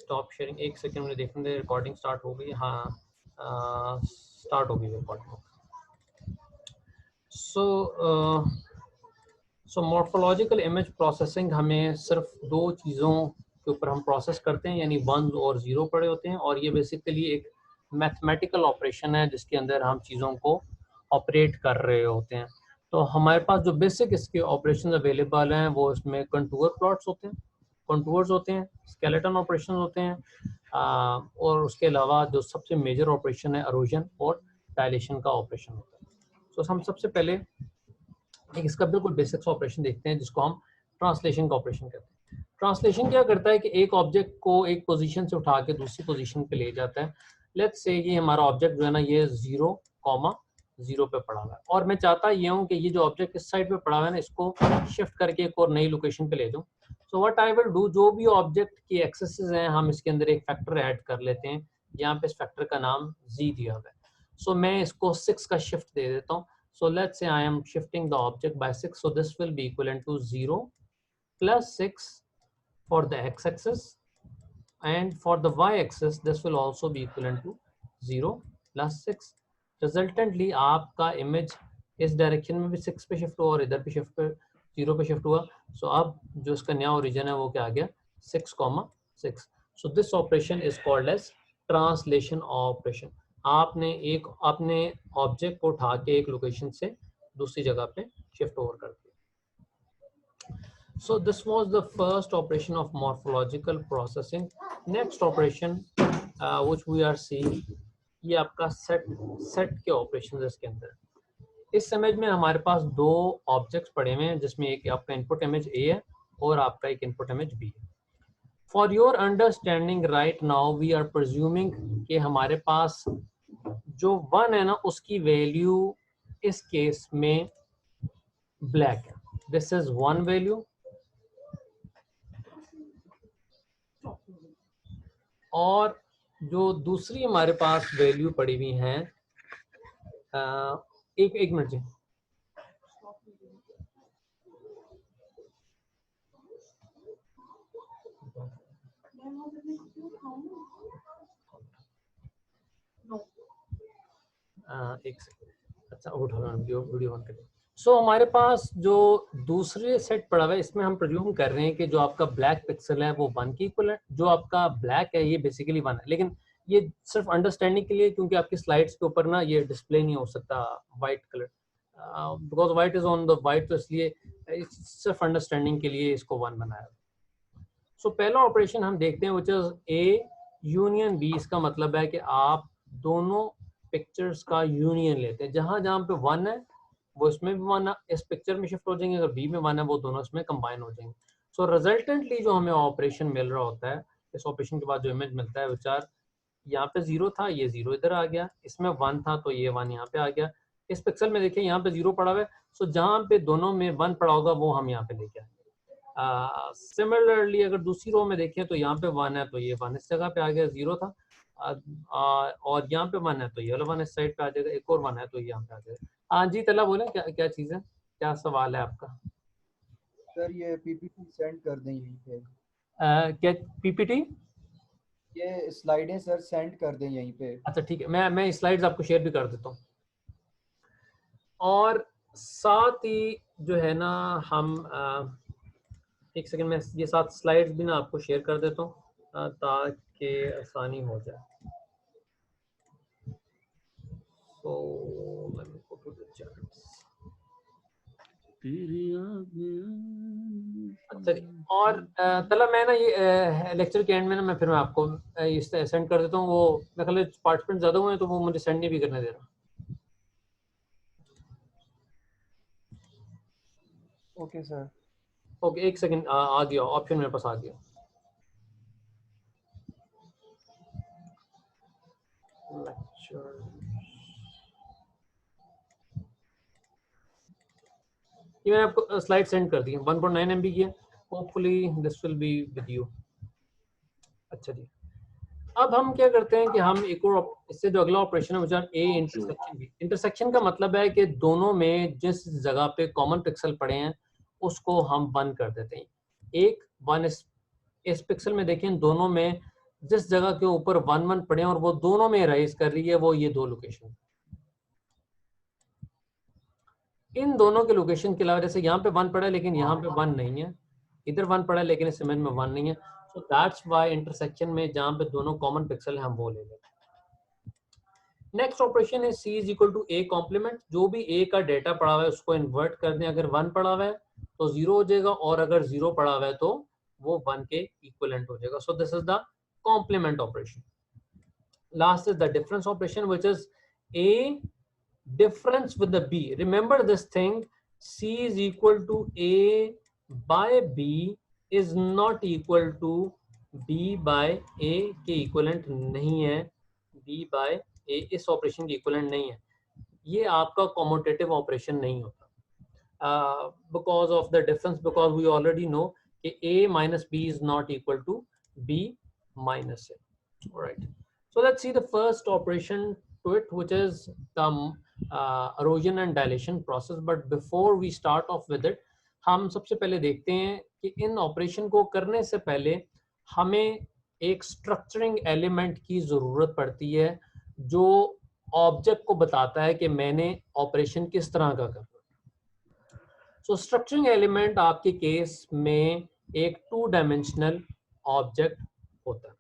Stop sharing, एक second में देखने दे, रिकॉर्डिंग स्टार्ट हो गई। हाँ स्टार्ट हो गई रिकॉर्डिंग। सो मॉर्फोलॉजिकल इमेज प्रोसेसिंग हमें सिर्फ दो चीज़ों के ऊपर हम प्रोसेस करते हैं, यानी 1 और 0 पड़े होते हैं, और ये बेसिकली एक मैथमेटिकल ऑपरेशन है जिसके अंदर हम चीज़ों को ऑपरेट कर रहे होते हैं। तो हमारे पास जो बेसिक इसके ऑपरेशन अवेलेबल हैं वो इसमें कंटूर प्लॉट्स होते हैं, कंटूर्स होते हैं, स्केलेटन ऑपरेशन होते हैं, और उसके अलावा जो सबसे मेजर ऑपरेशन है एरोजन और डायलेशन का ऑपरेशन होता है। तो हम सबसे पहले एक इसका बिल्कुल बेसिक्स ऑपरेशन देखते हैं जिसको हम ट्रांसलेशन का ऑपरेशन कहते हैं। ट्रांसलेशन क्या करता है कि एक ऑब्जेक्ट को एक पोजीशन से उठा के दूसरी पोजीशन पे ले जाता है। लेट्स से ये हमारा ऑब्जेक्ट जो है ना ये 0,0 पे पड़ा हुआ है, और मैं चाहता ये हूँ कि ये जो ऑब्जेक्ट इस साइड पे पड़ा हुआ है ना इसको शिफ्ट करके एक और नई लोकेशन पे ले जाऊँ। So what I will do, जो भी ऑब्जेक्ट की एक्सेसेस हैं हम इसके अंदर एक फैक्टर ऐड कर लेते हैं। यहाँ पे इस फैक्टर का नाम z दिया हुआ है। सो मैं इसको 6 का शिफ्ट दे देता हूँ। So let's say I am shifting the object by 6. So this will be equivalent to 0 plus 6 for the x-axis, and for the y-axis this will also be equivalent to 0 plus 6. Resultantly आपका image इस direction में भी 6 पे shift हुआ और इधर पे shift पे 0 पे शिफ्ट हुआ। So अब जो इसका नया ओरिजिन है वो क्या आ गया 6,6. So this operation is called as translation operation. आपने ऑब्जेक्ट को उठा के एक लोकेशन से दूसरी जगह पे शिफ्ट ओवर कर दिया। So this was the first operation of morphological processing. Next operation which we are seeing, ये आपका सेट के ऑपरेशन है इसके अंदर। इस इमेज में हमारे पास दो ऑब्जेक्ट्स पड़े हुए हैं जिसमें एक आपका इनपुट इमेज ए है और आपका एक इनपुट इमेज बी है। For your understanding right now we are presuming कि हमारे पास जो 1 है ना उसकी वैल्यू इस केस में ब्लैक है। दिस इज 1 वैल्यू, और जो दूसरी हमारे पास वैल्यू पड़ी हुई है एक मिनट जी, एक सेकंड, अच्छा उठा वीडियो ऑन करें। सो हमारे पास जो दूसरे सेट पड़ा हुआ है इसमें हम प्रिज्यूम कर रहे हैं कि जो आपका ब्लैक पिक्सल है वो 1 की इक्वल है, जो आपका ब्लैक है ये बेसिकली 1 है, लेकिन ये सिर्फ अंडरस्टैंडिंग के लिए क्योंकि आपकी स्लाइड्स के ऊपर ना ये डिस्प्ले नहीं हो सकता white colour, because white is on the white, तो इसलिए सिर्फ अंडरस्टैंडिंग के लिए इसको 1 बनाया। सो पहला ऑपरेशन हम देखते हैं which is A union B. इसका मतलब है कि आप दोनों पिक्चर्स का यूनियन लेते हैं, जहां जहां पे 1 है वो इसमें भी 1 इस पिक्चर में शिफ्ट हो जाएंगे, अगर बी में 1 है वो दोनों इसमें कंबाइन हो जाएंगे। सो रिजल्टेंटली जो हमें ऑपरेशन मिल रहा होता है, इस ऑपरेशन के बाद जो इमेज मिलता है विचार यहाँ पे 0 था, ये 0 इधर आ गया, इसमें 1 था तो ये 1 यहाँ पे आ गया। इस पिक्सल में देखिए यहाँ पे 0 पड़ा हुआ है, सो जहाँ पे दोनों में 1 पड़ा होगा वो हम यहाँ पे लेके आएंगे। सिमिलरली अगर दूसरी रो में देखें तो यहाँ पे 1 है तो ये 1 इस जगह पे आ गया, 0 था, और यहाँ पे 1 है तो ये वाला 1 इस साइड पे आ जाएगा, एक और 1 है तो ये यहाँ पे आ जाएगा। हाँ जी तला बोले क्या क्या चीज़ है, क्या सवाल है आपका? सर ये पीपीटी सेंड कर दें यहीं पे। क्या पीपीटी? ये स्लाइडें सर सेंड कर दें यहीं पे। अच्छा ठीक है, मैं स्लाइड्स आपको शेयर भी कर देता हूँ, और साथ ही जो है ना हम एक सेकंड में ये साथ स्लाइड्स भी ना आपको शेयर कर देता हूँ ताकि आसानी हो जाए। So let me go to the charts. अच्छा और तला मैं ना ये लेक्चर के एंड में ना मैं फिर मैं आपको इस सेंड कर देता हूँ, वो मैं ख्याल पार्टिसिपेंट ज़्यादा हुए हैं तो वो मुझे सेंड नहीं भी करने दे रहा। Okay sir. ओके एक सेकंड, आ गया ऑप्शन मेरे पास आ गया। ये मैंने आपको स्लाइड सेंड कर दी है, 1.9 MB की है, hopefully this will be with you. अच्छा जी, अब हम क्या करते हैं कि हम एक और इससे जो अगला ऑपरेशन है वो ए इंटरसेक्शन भी। इंटरसेक्शन का मतलब है कि दोनों में जिस जगह पे कॉमन पिक्सल पड़े हैं उसको हम 1 कर देते हैं। एक 1 इस पिक्सल में देखें दोनों में जिस जगह के ऊपर 1 1 पड़े और वो दोनों में राइज कर रही है, वो ये दो लोकेशन। इन दोनों के लोकेशन के अलावा, जैसे यहाँ पे 1 पड़ा है लेकिन यहाँ पे 1 नहीं है, इधर 1 पड़ा है लेकिन इस इमेज में 1 नहीं है, सो दैट्स व्हाई इंटरसेक्शन में जहाँ पे दोनों कॉमन पिक्सल है हम वो ले लेते हैं। नेक्स्ट ऑपरेशन है C is equal to A complement. जो भी A का डेटा पड़ा हुआ है उसको इन्वर्ट कर दें। अगर 1 पड़ा हुआ है तो 0 हो जाएगा, और अगर 0 पड़ा हुआ है तो वो 1 के इक्विवेलेंट हो जाएगा। So this is the complement operation. Last is the difference operation which is A difference with the B. Remember this thing, C is equal to A by B is not equal to B by A के equivalent नहीं है, B by A इस operation के equivalent नहीं है, ये आपका commutative operation नहीं होता because of the difference, because we already know कि A minus B is not equal to B minus A. All right, so let's see the first operation to it, which is the erosion and dilation process. But before we start off with it, हम सबसे पहले देखते हैं कि इन operation को करने से पहले हमें एक स्ट्रक्चरिंग एलिमेंट की ज़रूरत पड़ती है जो ऑब्जेक्ट को बताता है कि मैंने ऑपरेशन किस तरह का करना है। सो स्ट्रक्चरिंग एलिमेंट आपके केस में एक 2 डायमेंशनल ऑब्जेक्ट होता है।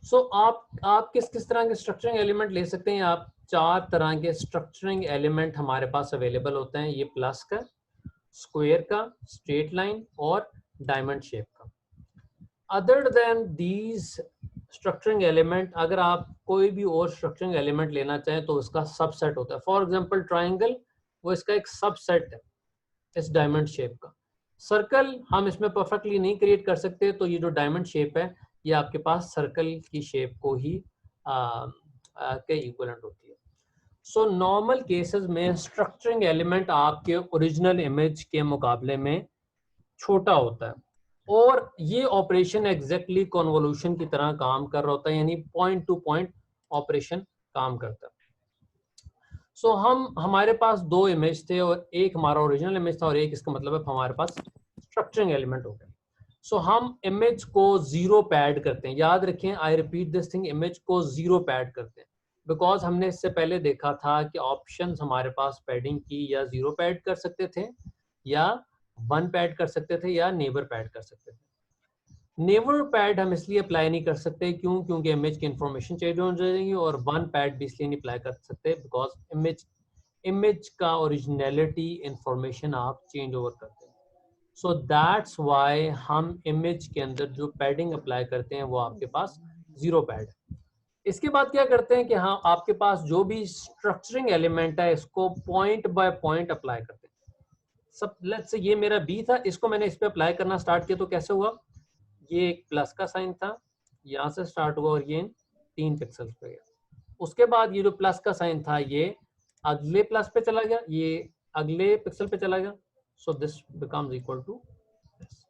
सो आप किस किस तरह के स्ट्रक्चरिंग एलिमेंट ले सकते हैं? आप 4 तरह के स्ट्रक्चरिंग एलिमेंट हमारे पास अवेलेबल होते हैं। ये प्लस का, स्क्वायर का, स्ट्रेट लाइन और डायमंड शेप का। Other than these structuring element, अगर आप कोई भी और स्ट्रक्चरिंग एलिमेंट लेना चाहें तो उसका सबसेट होता है। फॉर एग्जांपल ट्रायंगल, वो इसका एक सबसेट है इस डायमंड शेप का। सर्कल हम इसमें परफेक्टली नहीं क्रिएट कर सकते, तो ये जो डायमंड शेप है ये आपके पास सर्कल की शेप को ही के इक्विवेलेंट होती है। सो नॉर्मल केसेस में स्ट्रक्चरिंग एलिमेंट आपके ओरिजिनल इमेज के मुकाबले में छोटा होता है, और ये ऑपरेशन एग्जैक्टली कन्वोल्यूशन की तरह काम कर रहा होता है, यानी पॉइंट टू पॉइंट ऑपरेशन काम करता है। सो हमारे पास 2 इमेज थे, और एक हमारा ओरिजिनल इमेज था और एक इसका मतलब है हमारे पास स्ट्रक्चरिंग एलिमेंट हो गया। सो हम इमेज को 0 पे ऐड करते हैं। याद रखें, I repeat this thing, image को 0 पे ऐड करते हैं, बिकॉज हमने इससे पहले देखा था कि ऑप्शंस हमारे पास पैडिंग की या 0 पे ऐड कर सकते थे, या 1 पे ऐड कर सकते थे, या नेबर पे ऐड कर सकते थे। नेवर पैड हम इसलिए अप्लाई नहीं कर सकते क्योंकि इमेज की इंफॉर्मेशन चेंज हो जाएगी, और 1 पैड भी इसलिए नहीं अप्लाई कर सकते बिकॉज इमेज का ओरिजिनलिटी इंफॉर्मेशन आप चेंज ओवर करते हैं। सो दैट्स वाई हम इमेज के अंदर जो पैडिंग अप्लाई करते हैं वो आपके पास 0 पैड है। इसके बाद क्या करते हैं कि हाँ, आपके पास जो भी स्ट्रक्चरिंग एलिमेंट है इसको पॉइंट बाय पॉइंट अप्लाई करते हैं। सब लेट्स से ये मेरा बी था, इसको मैंने इस पे अप्लाई करना स्टार्ट किया तो कैसे हुआ? ये एक प्लस का साइन था, यहाँ से स्टार्ट हुआ और ये 3 पिक्सल्स पे गया। उसके बाद ये जो प्लस का साइन था ये अगले प्लस पे चला गया, ये अगले पिक्सल पे चला गया। So this becomes equal to this.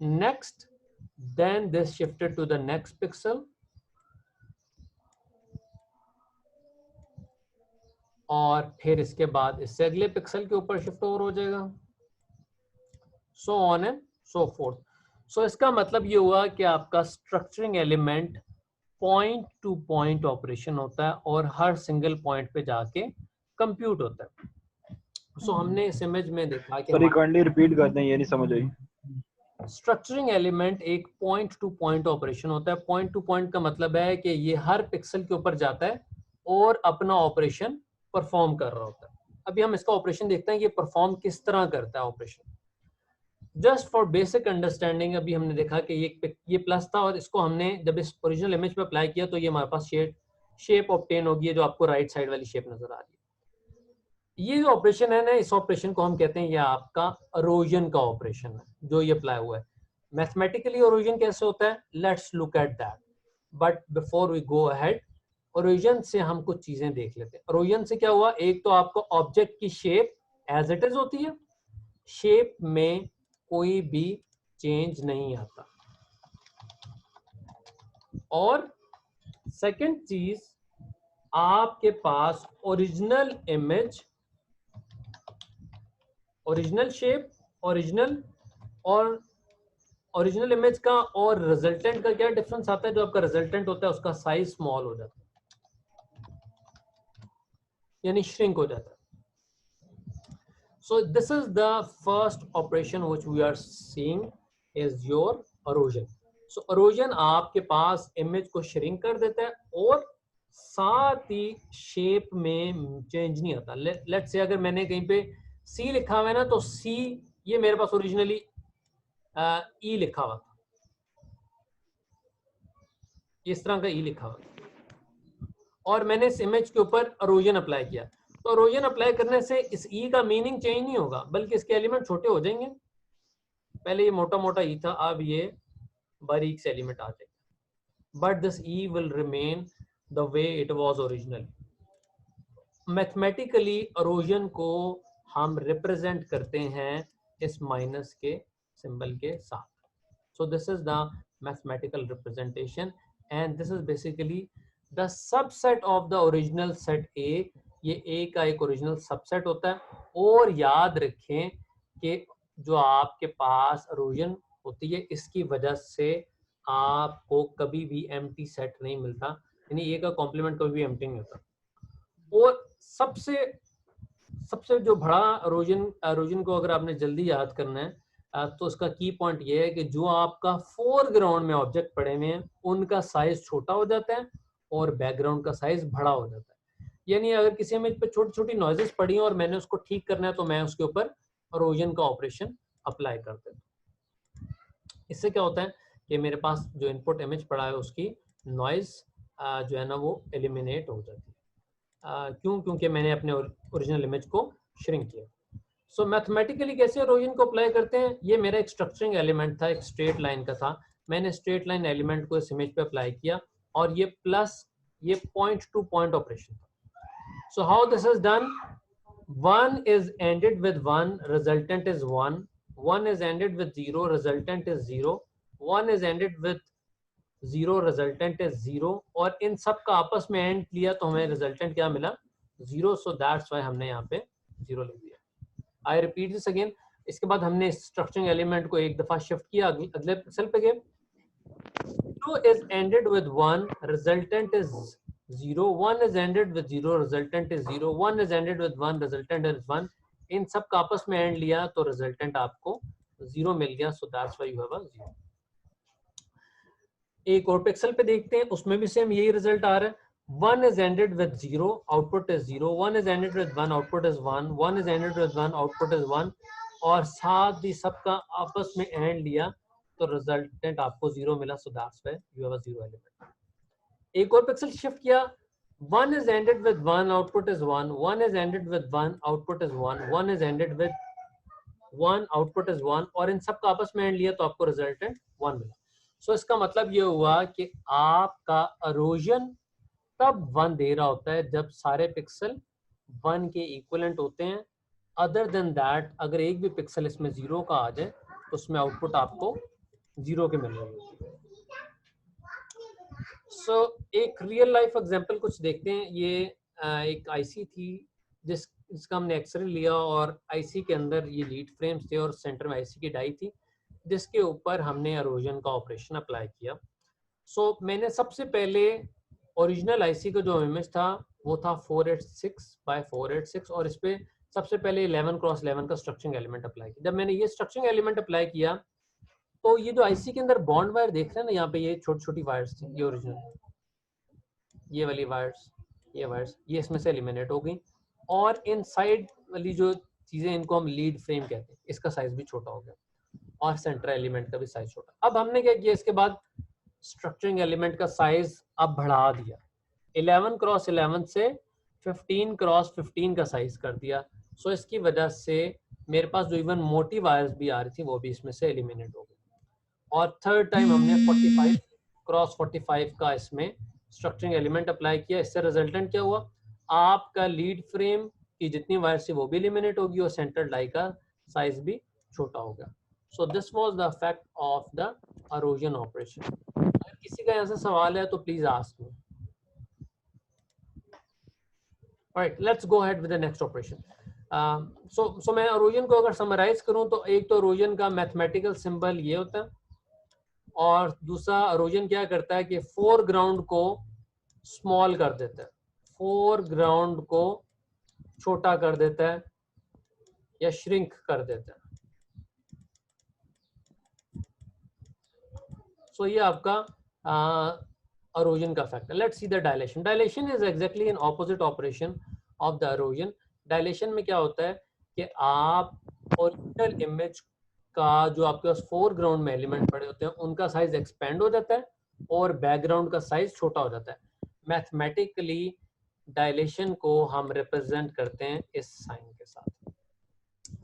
Next, then this shifted to the next pixel, और फिर इसके बाद इससे अगले पिक्सल के ऊपर शिफ्ट ओवर हो जाएगा, so on and so forth. So इसका मतलब ये हुआ कि आपका structuring element point to point operation होता है और हर सिंगल पॉइंट पे जाके कंप्यूट होता है। सो हमने इस इमेज में देखा कि रिपीट करते हैं, ये नहीं समझ आई। स्ट्रक्चरिंग एलिमेंट एक पॉइंट टू पॉइंट ऑपरेशन होता है। पॉइंट टू पॉइंट का मतलब है कि ये हर पिक्सल के ऊपर जाता है और अपना ऑपरेशन परफॉर्म कर रहा होता है। अभी हम इसका ऑपरेशन देखते हैं कि परफॉर्म किस तरह करता है operation. Just for basic understanding, अभी हमने देखा कि ये प्लस था और इसको हमने जब इस ओरिजिनल इमेज पे अप्लाई किया तो ये हमारे पास शेप ऑब्टेन होगी, जो आपको राइट साइड वाली शेप नजर आ रही है। ये जो ऑपरेशन है ना, इस ऑपरेशन को हम कहते हैं ये आपका एरोजन का ऑपरेशन है जो ये अप्लाई हुआ है। मैथमेटिकली एरोजन कैसे होता है, let's look at that. But before we go ahead, erosion से हम कुछ चीजें देख लेते हैं। एरोजन से क्या हुआ, एक तो आपको ऑब्जेक्ट की शेप एज इट इज होती है, शेप में कोई भी चेंज नहीं आता, और सेकंड चीज, आपके पास original image original shape, original और ओरिजिनल इमेज का और रिजल्टेंट का क्या डिफरेंस आता है? जो आपका रिजल्टेंट होता है उसका साइज स्मॉल हो जाता है, यानी श्रिंक हो जाता है. So this is the first operation which we are seeing is your erosion. So erosion आपके पास इमेज को श्रिंक कर देता है और साथ ही शेप में चेंज नहीं आता. लेट्स से अगर मैंने कहीं पे C लिखा हुआ है ना, तो C ये मेरे पास ओरिजिनली E लिखा हुआ था, इस तरह का E लिखा हुआ था, और मैंने इस इमेज के ऊपर erosion अप्लाई किया. तो erosion अप्लाई करने से इस E का मीनिंग चेंज नहीं होगा, बल्कि इसके एलिमेंट छोटे हो जाएंगे. पहले ये मोटा मोटा ई था, अब ये बारीक से एलिमेंट आ जाएगा, but this E will remain the way it was original. Mathematically erosion को हम रिप्रेजेंट करते हैं इस माइनस के सिंबल के साथ. सो this is the mathematical representation and this is basically the subset of the original set ए. ये ए का एक ओरिजिनल सबसेट होता है. और याद रखें कि जो आपके पास इरोजन होती है, इसकी वजह से आपको कभी भी एम्प्टी सेट नहीं मिलता, यानी ए का कॉम्प्लीमेंट कभी भी एम्प्टी नहीं होता. और सबसे सबसे जो बड़ा इरोजन को अगर आपने जल्दी याद करना है, तो उसका की पॉइंट ये है कि जो आपका फोरग्राउंड में ऑब्जेक्ट पड़े हुए हैं उनका साइज छोटा हो जाता है और बैकग्राउंड का साइज बड़ा हो जाता है. यानी अगर किसी इमेज पे छोटी छोटी नॉइजेस पड़ी हैं और मैंने उसको ठीक करना है, तो मैं उसके ऊपर इरोजन का ऑपरेशन अप्लाई कर देता हूं. इससे क्या होता है कि मेरे पास जो इनपुट इमेज पड़ा है उसकी नॉइज जो है ना वो एलिमिनेट हो जाती है. क्यों? क्योंकि मैंने अपने ओरिजिनल इमेज को श्रिंक किया. सो मैथमेटिकली कैसे इरोजन को अप्लाई करते हैं? ये मेरा एक स्ट्रक्चरिंग एलिमेंट था, एक स्ट्रेट लाइन का था. मैंने स्ट्रेट लाइन एलिमेंट को इस इमेज पे अप्लाई किया और ये प्लस ये पॉइंट टू पॉइंट ऑपरेशन था. So how this is done? 1 is ended with 1, resultant is 1. 1 is ended with 0, resultant is 0. 1 is ended with 0, resultant is 0. और इन सब का आपस में एंड लिया तो हमें रिजल्टेंट क्या मिला? 0. सो दैट्स व्हाई हमने यहाँ पे 0 लिख दिया. I repeat this again. इसके बाद हमने स्ट्रक्चरिंग एलिमेंट को एक दफा शिफ्ट किया, अगले पिक्सल पे गए. 2 is ended with 1, resultant is 0. 1 is ended with 0, resultant is 0. 1 is ended with 1, resultant is 1. इन सब का आपस में एंड लिया तो रिजल्टेंट आपको 0 मिल गया. So that's why you have a 0. एक और पिक्सल पे देखते हैं, उसमें भी सेम यही रिजल्ट आ रहा है. 1 is ended with 0, output is 0. 1 is ended with 1, output is 1. 1 is ended with 1, output is 1. और साथ ही सबका आपस में एंड लिया तो रिजल्टेंट आपको 0 मिला. So that's why you have a 0 element. एक और पिक्सल शिफ्ट किया. 1 is ended with 1, output is 1. 1 is ended with 1, output is 1. 1 is ended with 1, output is 1. और इन सबका आपस में एंड लिया तो आपको रिजल्टेंट 1 मिला. सो इसका मतलब ये हुआ कि आपका इरोजन तब 1 दे रहा होता है जब सारे पिक्सल 1 के इक्विवेलेंट होते हैं. अदर देन दैट अगर एक भी पिक्सल इसमें 0 का आ जाए तो उसमें आउटपुट आपको 0 के मिल रही होती है. सो एक रियल लाइफ एग्जांपल कुछ देखते हैं. ये एक आईसी थी जिसका हमने एक्सरे लिया और आईसी के अंदर ये लीड फ्रेम्स थे और सेंटर में आईसी की डाई थी जिसके ऊपर हमने इरोजन का ऑपरेशन अप्लाई किया. सो मैंने सबसे पहले ओरिजिनल आईसी का जो इमेज था वो था 486 बाय 486 और इस पे सबसे पहले 11x11 का स्ट्रक्चरिंग एलिमेंट अप्लाई किया. जब मैंने ये स्ट्रक्चरिंग एलिमेंट अप्लाई किया तो ये जो आईसी के अंदर बॉन्ड वायर देख रहे हैं ना, यहाँ पे ये छोटी छोटी वायर्स थी, ये ओरिजिनल ये वाली वायर्स, ये इसमें से एलिमिनेट हो गई. और इन साइड वाली जो चीजें इनको हम लीड फ्रेम कहते हैं, इसका साइज भी छोटा हो गया और सेंटर एलिमेंट का भी साइज छोटा. अब हमने क्या किया, इसके बाद स्ट्रक्चरिंग एलिमेंट का साइज अब बढ़ा दिया. 11x11 से 15x15 का साइज कर दिया. सो इसकी वजह से मेरे पास जो इवन मोटी वायर्स भी आ रही थी वो भी इसमें से एलिमिनेट हो गई. और थर्ड टाइम हमने 45x45 का इसमें स्ट्रक्चरिंग एलिमेंट अप्लाई किया. इससे रिजल्टेंट क्या हुआ, आपका लीड फ्रेम की जितनी वायर्स थी वो भी एलिमिनेट होगी और सेंटर डाई का साइज भी छोटा हो गया. So this was the effect of the erosion operation. अगर किसी का यहाँ से सवाल है तो please ask me. Alright, let's go ahead with the next operation. सो मैं इरोजन को अगर समराइज करूं तो एक तो इरोजन का मैथमेटिकल सिंबल ये होता है, और दूसरा इरोजन क्या करता है कि फोरग्राउंड को स्मॉल कर देता है, फोरग्राउंड को छोटा कर देता है या श्रिंक कर देता है। सो ये आपका erosion का factor. Let's see the dilation. Dilation is exactly an opposite operation of the erosion। Dilation में क्या होता है कि आप ओरिजिनल इमेज का जो आपके पास फोरग्राउंड में एलिमेंट पड़े होते हैं उनका साइज एक्सपेंड हो जाता है और बैकग्राउंड का साइज छोटा हो जाता है। मैथमेटिकली डायलेशन को हम रिप्रेजेंट करते हैं इस साइन के साथ।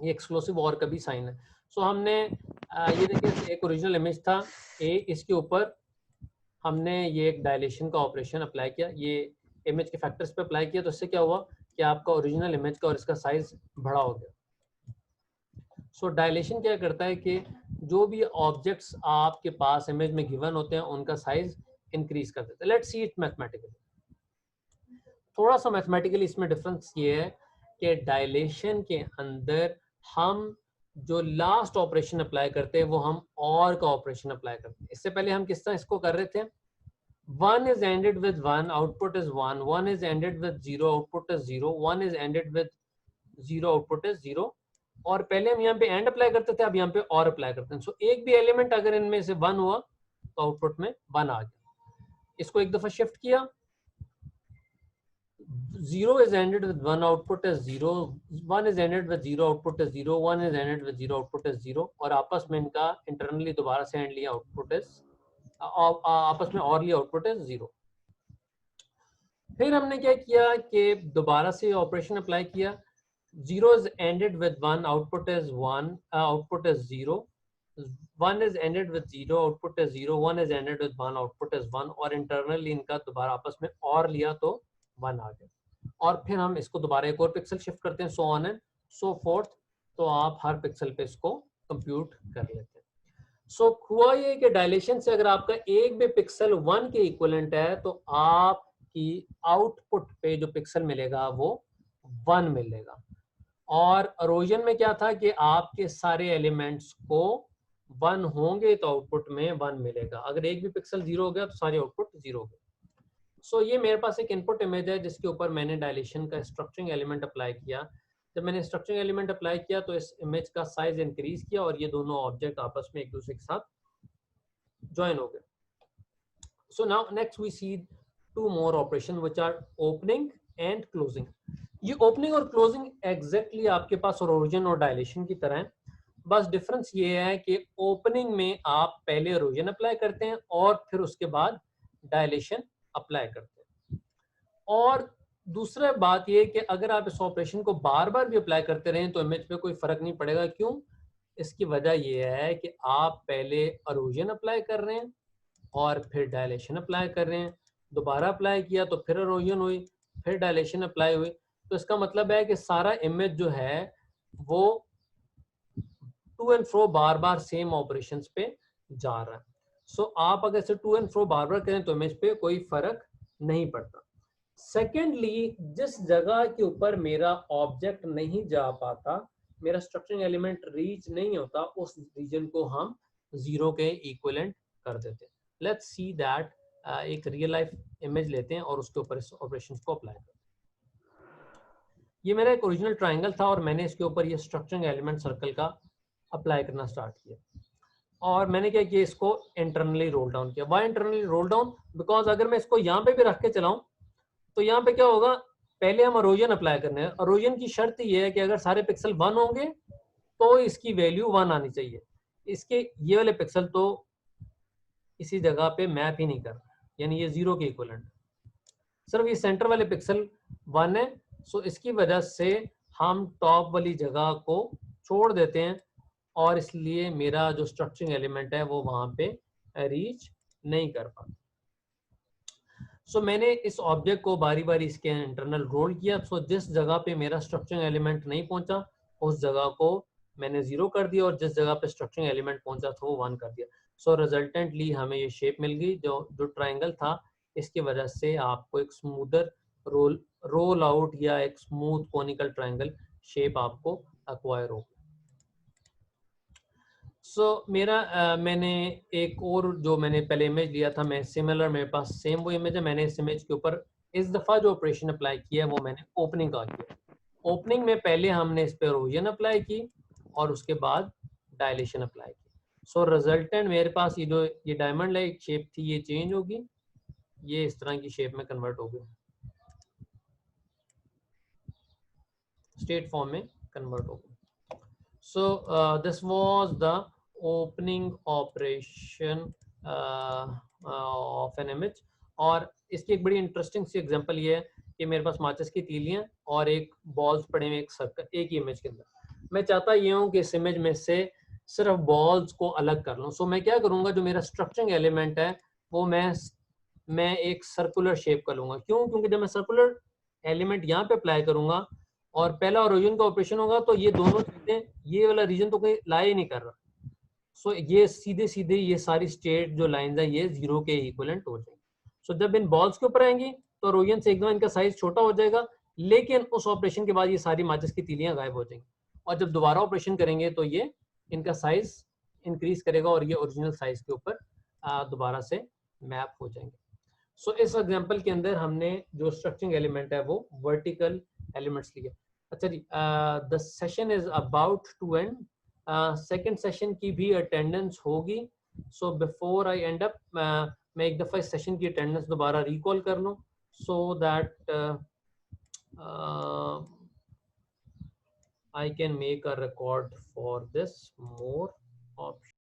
ये एक्सक्लूसिव और का भी साइन है। सो हमने ये देखिए एक ओरिजिनल इमेज था ए, इसके ऊपर हमने ये एक डायलेशन का ऑपरेशन अप्लाई किया, ये इमेज के फैक्टर्स पे अप्लाई किया, तो इससे क्या हुआ कि आपका ओरिजिनल इमेज का और इसका साइज बड़ा हो गया। सो डायलेशन क्या करता है कि जो भी ऑब्जेक्ट्स आपके पास इमेज में गिवन होते हैं उनका साइज इंक्रीज कर देता है। Let's see it mathematically. थोड़ा सा मैथमेटिकली इसमें डिफरेंस ये है कि डायलेशन के अंदर हम जो लास्ट ऑपरेशन अप्लाई करते हैं वो हम और का ऑपरेशन अप्लाई करते हैं। इससे पहले हम किस तरह इसको कर रहे थे, 1 is ended with 1, output is 1, 1 is ended with 0, output is 0, 1 is ended with 0, output is 0। और पहले हम यहाँ पे एंड अप्लाई करते थे, अब यहाँ पे और अप्लाई करते हैं। सो एक भी एलिमेंट अगर इनमें से 1 हुआ तो आउटपुट में 1 आ गया। इसको एक दफा शिफ्ट किया, 0 is ended with 1, output is 0, 1 is ended with 0, output is 0, 1 is ended with 0, output is 0, और आपस में इनका इंटरनली दोबारा से एंड लिया, आउटपुट इज आपस में और लिया, आउटपुट इज 0। फिर हमने क्या किया कि दोबारा से ऑपरेशन अप्लाई किया, 0 is ended with 1, output is 1, output is 0, 1 is ended with 0, output is 0, 1 is ended with 1, output is 1, और इंटरनली इनका दोबारा आपस में और लिया तो 1 आ गया। और फिर हम इसको दोबारा एक और पिक्सल शिफ्ट करते हैं, सो ऑन एंड सो फोर्थ, तो आप हर पिक्सल पे इसको कंप्यूट कर लेते हैं। सो हुआ ये कि डायलेशन से अगर आपका एक भी पिक्सल 1 के इक्विवेलेंट है तो आपकी आउटपुट पे जो पिक्सल मिलेगा वो 1 मिलेगा। और इरोजन में क्या था कि आपके सारे एलिमेंट्स को 1 होंगे तो आउटपुट में 1 मिलेगा, अगर एक भी पिक्सल 0 हो गया तो सारे आउटपुट 0 हो गए। सो ये मेरे पास एक इनपुट इमेज है जिसके ऊपर मैंने डायलेशन का स्ट्रक्चरिंग एलिमेंट अप्लाई किया। जब मैंने स्ट्रक्चरिंग एलिमेंट अप्लाई किया तो इस इमेज का साइज इंक्रीज किया और ये दोनों ऑब्जेक्ट आपस में एक दूसरे के साथ ज्वाइन हो गए। So now next we see two more operations which are opening and closing. ये ओपनिंग और क्लोजिंग एग्जैक्टली आपके पास ओरिजिन और डायलेशन की तरह है, बस डिफरेंस ये है कि ओपनिंग में आप पहले ओरिजिन अप्लाई करते हैं और फिर उसके बाद डायलेशन अप्लाई करते हैं। और दूसरा बात ये कि अगर आप इस ऑपरेशन को बार बार भी अप्लाई करते रहें तो इमेज पे कोई फर्क नहीं पड़ेगा। क्यों? इसकी वजह ये है कि आप पहले इरोजन अप्लाई कर रहे हैं और फिर डायलेशन अप्लाई कर रहे हैं, दोबारा अप्लाई किया तो फिर इरोजन हुई, फिर डायलेशन अप्लाई हुई, तो इसका मतलब है कि सारा इमेज जो है वो टू एंड फ्रो बार बार सेम ऑपरेशंस पे जा रहा है। सो आप अगर इसे टू एंड फ्रो बार बार करें तो इमेज पे कोई फर्क नहीं पड़ता। सेकेंडली, जिस जगह के ऊपर मेरा ऑब्जेक्ट नहीं जा पाता, मेरा स्ट्रक्चरिंग एलिमेंट रीच नहीं होता, उस रीजन को हम 0 के इक्विवेलेंट कर देते हैं। Let's see that. एक रियल लाइफ इमेज लेते हैं और उसके ऊपर इस ऑपरेशंस को अप्लाई करते हैं। ये मेरा एक ओरिजिनल ट्राइंगल था और मैंने इसके ऊपर ये स्ट्रक्चरिंग एलिमेंट सर्कल का अप्लाई करना स्टार्ट किया और मैंने क्या किया, इसको इंटरनली रोल डाउन किया। Why internally roll down? Because अगर मैं इसको यहाँ पे भी रख के चलाऊं तो यहाँ पे क्या होगा, पहले हम इरोजन अप्लाई करने हैं। इरोजन की शर्त ये है कि अगर सारे पिक्सल 1 होंगे तो इसकी वैल्यू 1 आनी चाहिए। इसके ये वाले पिक्सल तो इसी जगह पे मैप ही नहीं कर, यानी ये 0 के इक्विवेलेंट, सिर्फ ये सेंटर वाले पिक्सल 1 है। सो इसकी वजह से हम टॉप वाली जगह को छोड़ देते हैं और इसलिए मेरा जो स्ट्रक्चरिंग एलिमेंट है वो वहां पे रीच नहीं कर पाता। सो मैंने इस ऑब्जेक्ट को बारी बारी इसके इंटरनल रोल किया। सो जिस जगह पे मेरा स्ट्रक्चरिंग एलिमेंट नहीं पहुंचा उस जगह को मैंने 0 कर दिया और जिस जगह पे स्ट्रक्चरिंग एलिमेंट पहुंचा था वो 1 कर दिया। सो रिजल्टेंटली हमें ये शेप मिल गई जो ट्राइंगल था। इसकी वजह से आपको एक स्मूदर रोल आउट या एक स्मूथ कोनिकल ट्राइंगल शेप आपको अक्वायर होगी। मैंने एक और जो मैंने पहले इमेज लिया था, मैं सिमिलर मेरे पास सेम वो इमेज है। मैंने इस इमेज के ऊपर इस दफ़ा जो ऑपरेशन अप्लाई किया है वो मैंने ओपनिंग का किया। ओपनिंग में पहले हमने इस पर एरोजन अप्लाई की और उसके बाद डायलेशन अप्लाई की। सो रिजल्टेंट मेरे पास ये डायमंड लाइक शेप थी, ये चेंज होगी, ये इस तरह की शेप में कन्वर्ट हो गई, स्ट्रेट फॉर्म में कन्वर्ट हो गई। So this was the opening operation of an image। और इसकी एक बड़ी इंटरेस्टिंग सी एग्जांपल ये है कि मेरे पास माचिस की तीलियां और एक बॉल्स पड़े हुए एक सर्कल एक ही इमेज के अंदर। मैं चाहता ये हूँ कि इस इमेज में से सिर्फ बॉल्स को अलग कर लूँ। सो मैं क्या करूँगा, जो मेरा स्ट्रक्चरिंग एलिमेंट है वो मैं एक सर्कुलर शेप कर लूँगा। क्यों? क्योंकि जब मैं सर्कुलर एलिमेंट यहाँ पे अप्लाई करूँगा और पहला ओरिजिन का ऑपरेशन होगा तो ये दोनों चीजें, ये वाला रीजन तो कोई ला ही नहीं कर रहा। सो ये सीधे सीधे ये सारी स्टेट जो लाइंस है ये जीरो के इक्विवेलेंट हो जाएंगी। सो जब इन बॉल्स के ऊपर आएंगी तो ओरिजिन से एकदम इनका साइज छोटा हो जाएगा, लेकिन उस ऑपरेशन के बाद ये सारी माचिस की तीलियां गायब हो जाएंगी और जब दोबारा ऑपरेशन करेंगे तो ये इनका साइज इंक्रीज करेगा और ये ओरिजिनल साइज के ऊपर दोबारा से मैप हो जाएंगे। सो इस एग्जांपल के अंदर हमने जो स्ट्रक्चरिंग एलिमेंट है वो वर्टिकल एलिमेंट्स लिए। अच्छा जी, the session is about to end. Second session की भी अटेंडेंस होगी। So before I end up मैं एक दफ़ा इस सेशन की अटेंडेंस दोबारा रिकॉल कर लूँ so that I can make a record for this more option।